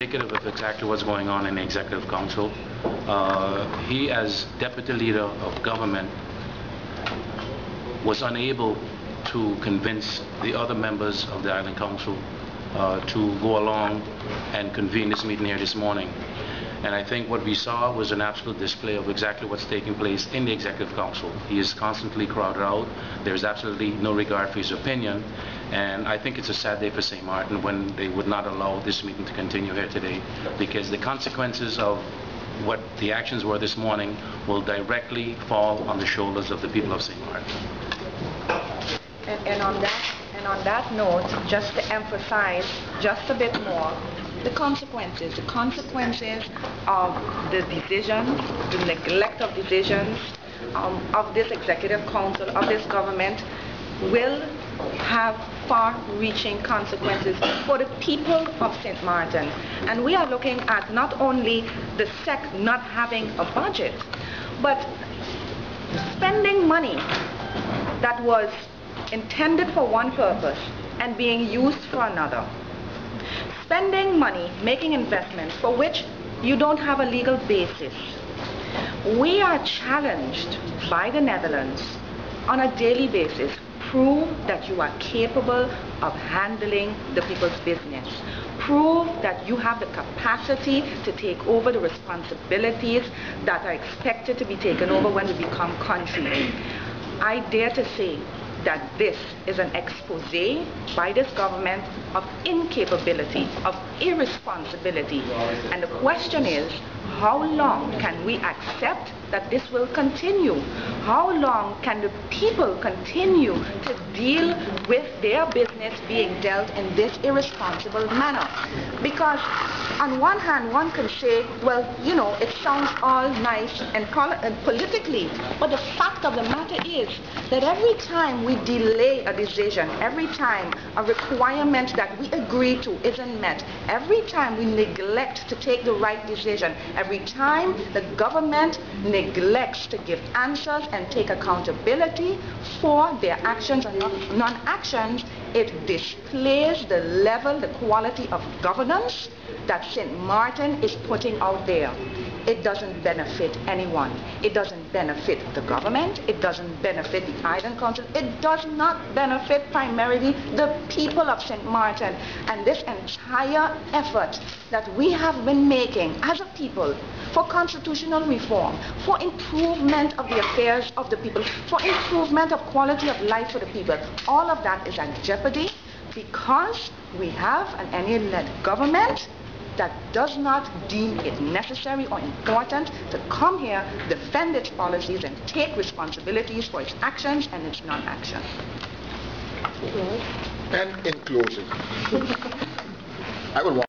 Indicative of exactly what's going on in the Executive Council. He, as Deputy Leader of Government, was unable to convince the other members of the Island Council to go along and convene this meeting here this morning. And I think what we saw was an absolute display of exactly what's taking place in the Executive Council. He is constantly crowded out. There's absolutely no regard for his opinion. And I think it's a sad day for St. Martin when they would not allow this meeting to continue here today, because the consequences of what the actions were this morning will directly fall on the shoulders of the people of St. Martin. And on that note, just to emphasize just a bit more, the consequences of the decisions, the neglect of decisions of this Executive Council, of this government, will have far-reaching consequences for the people of St. Martin. And we are looking at not only the SEC not having a budget, but spending money that was intended for one purpose and being used for another. Spending money, making investments for which you don't have a legal basis. We are challenged by the Netherlands on a daily basis. Prove that you are capable of handling the people's business. Prove that you have the capacity to take over the responsibilities that are expected to be taken over when we become country. I dare to say that this is an expose by this government of incapability, of irresponsibility. And the question is, how long can we accept that this will continue? How long can the people continue to deal with their business being dealt in this irresponsible manner? Because on one hand, one can say, well, you know, it sounds all nice and politically, but the fact of the matter is that every time we delay a decision, every time a requirement that we agree to isn't met, every time we neglect to take the right decision, every time the government neglects to give answers and take accountability for their actions and non-actions, it displays the level, the quality of governance that St. Martin is putting out there. It doesn't benefit anyone. It doesn't benefit the government. It doesn't benefit the Island Council. It does not benefit primarily the people of St. Martin. And this entire effort that we have been making as a people for constitutional reform, for improvement of the affairs of the people, for improvement of quality of life for the people, all of that is at jeopardy because we have an NA-led government that does not deem it necessary or important to come here, defend its policies, and take responsibilities for its actions and its non-action. And in closing, I would want